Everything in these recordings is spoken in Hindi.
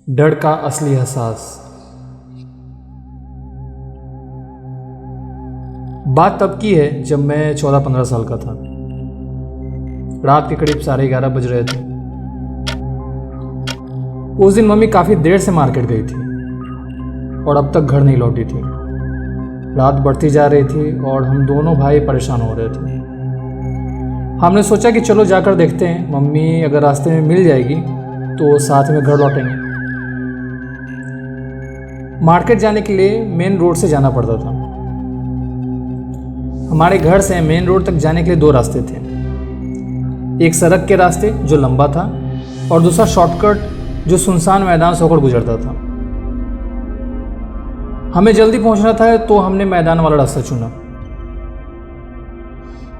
डर का असली एहसास। बात तब की है जब मैं 14-15 साल का था। रात के करीब 11:30 बज रहे थे। उस दिन मम्मी काफ़ी देर से मार्केट गई थी और अब तक घर नहीं लौटी थी। रात बढ़ती जा रही थी और हम दोनों भाई परेशान हो रहे थे। हमने सोचा कि चलो जाकर देखते हैं, मम्मी अगर रास्ते में मिल जाएगी तो साथ में घर लौटेंगे। मार्केट जाने के लिए मेन रोड से जाना पड़ता था। हमारे घर से मेन रोड तक जाने के लिए 2 रास्ते थे। एक सड़क के रास्ते जो लंबा था और दूसरा शॉर्टकट जो सुनसान मैदान से होकर गुजरता था। हमें जल्दी पहुंचना था तो हमने मैदान वाला रास्ता चुना।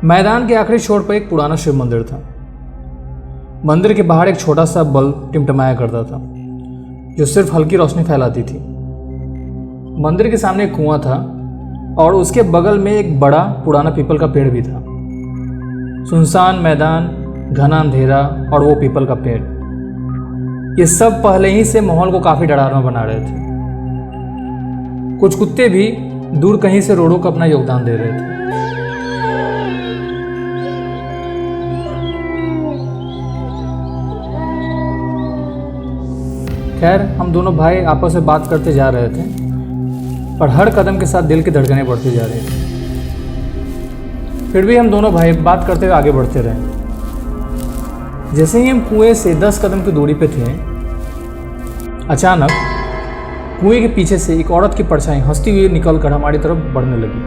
मैदान के आखिरी छोर पर एक पुराना शिव मंदिर था। मंदिर के बाहर एक छोटा सा बल्ब टिमटिमाया करता था जो सिर्फ हल्की रोशनी फैलाती थी। मंदिर के सामने एक कुआं था और उसके बगल में एक बड़ा पुराना पीपल का पेड़ भी था। सुनसान मैदान, घना अंधेरा और वो पीपल का पेड़, ये सब पहले ही से माहौल को काफी डरावना बना रहे थे। कुछ कुत्ते भी दूर कहीं से रोडों को अपना योगदान दे रहे थे। खैर, हम दोनों भाई आपस में बात करते जा रहे थे पर हर कदम के साथ दिल की धड़कनें बढ़ती जा रही थी। फिर भी हम दोनों भाई बात करते हुए आगे बढ़ते रहे। जैसे ही हम कुएं से 10 कदम की दूरी पे थे, अचानक कुएं के पीछे से एक औरत की परछाई हंसती हुई निकलकर हमारी तरफ बढ़ने लगी।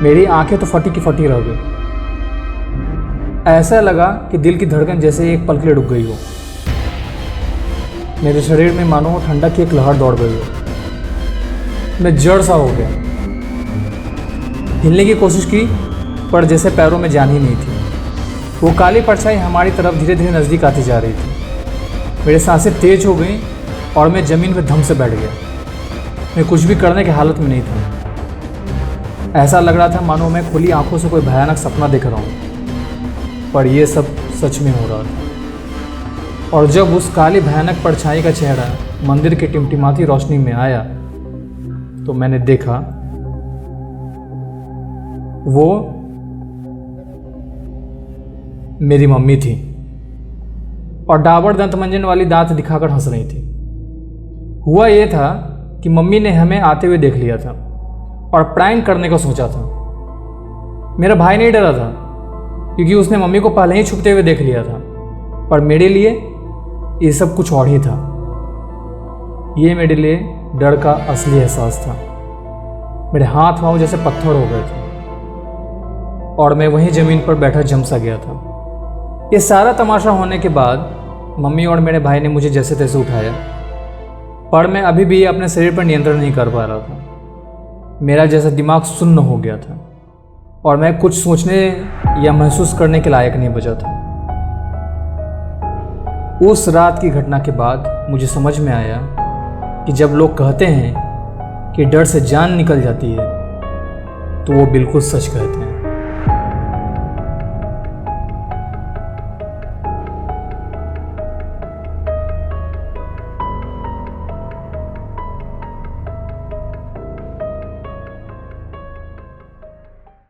मेरी आंखें तो फटी की फटी रह गई। ऐसा लगा कि दिल की धड़कन जैसे एक पल के लिए रुक गई हो। मेरे शरीर में मानो ठंडक की एक लहर दौड़ गई हो। मैं जड़ सा हो गया। हिलने की कोशिश की पर जैसे पैरों में जान ही नहीं थी। वो काली परछाई हमारी तरफ धीरे धीरे नज़दीक आती जा रही थी। मेरी सांसें तेज हो गईं और मैं ज़मीन पर धम से बैठ गया। मैं कुछ भी करने की हालत में नहीं था। ऐसा लग रहा था मानो मैं खुली आंखों से कोई भयानक सपना देख रहा हूँ, पर यह सब सच में हो रहा था। और जब उस काली भयानक परछाई का चेहरा मंदिर की टिमटिमाती रोशनी में आया तो मैंने देखा वो मेरी मम्मी थी और डाबर दंतमंजन वाली दांत दिखाकर हंस रही थी। हुआ ये था कि मम्मी ने हमें आते हुए देख लिया था और प्रैंक करने को सोचा था। मेरा भाई नहीं डरा था क्योंकि उसने मम्मी को पहले ही छुपते हुए देख लिया था, पर मेरे लिए ये सब कुछ और ही था। ये मेरे लिए डर का असली एहसास था। मेरे हाथ पांव जैसे पत्थर हो गए थे और मैं वहीं ज़मीन पर बैठा जम सा गया था। ये सारा तमाशा होने के बाद मम्मी और मेरे भाई ने मुझे जैसे तैसे उठाया, पर मैं अभी भी अपने शरीर पर नियंत्रण नहीं कर पा रहा था। मेरा जैसा दिमाग सुन्न हो गया था और मैं कुछ सोचने या महसूस करने के लायक नहीं बचा था। उस रात की घटना के बाद मुझे समझ में आया कि जब लोग कहते हैं कि डर से जान निकल जाती है तो वो बिल्कुल सच कहते हैं।